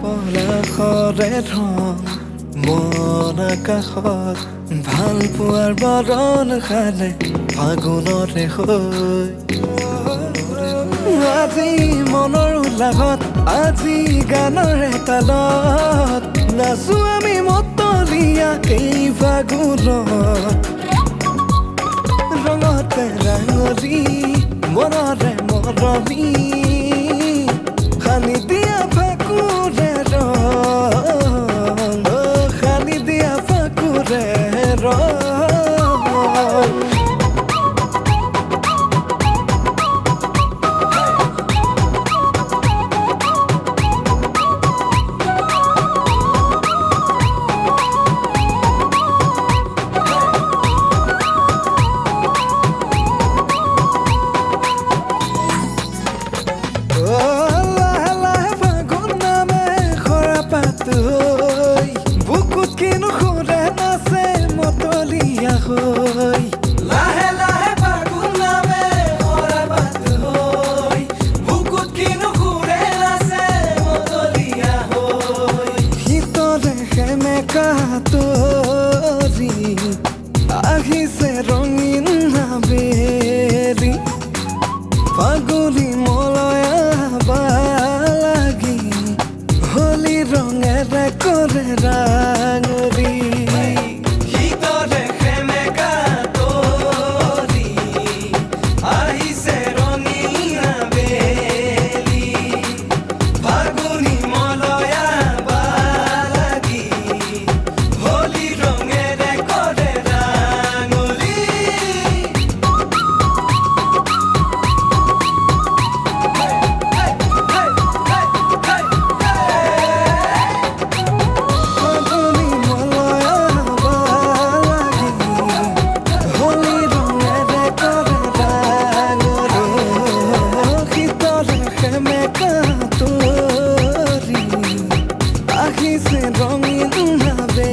পলাশৰে ধন মন আকাশত ভাল পোৱাৰ বৰণ খালে ফাগুনৰে হৈ আজি মনৰ উল্লাসত আজি গানৰে তালত নাচো আমি মতলীয়া এই ফাগুনত ৰঙতে ৰাঙলী মনৰে মৰমী সানি দিয়া ফাকুৰে ৰং সানি দিয়া ফাকুৰে ৰং বুকুত কিনো সুৰে নাচে মতলীয়া হৈ লাহে লাহে ফাগুন নামে সৰা পাত হৈ বুকুত কিনো সুৰে নাচে মতলীয়া হৈ শীতলে সেমেকা তৰি আহিছে ৰঙীন আবেলি ফাগুনী মলয়া লাগি হলি ৰঙেৰে কৰে ৰাঙলী শীতলে সেমেকা তৰি আহিছে ৰঙীন আবেলি ফাগুনী মলয়া লাগি হলি ৰঙেৰে কৰে ৰাঙলী ৰঙিন ভাবে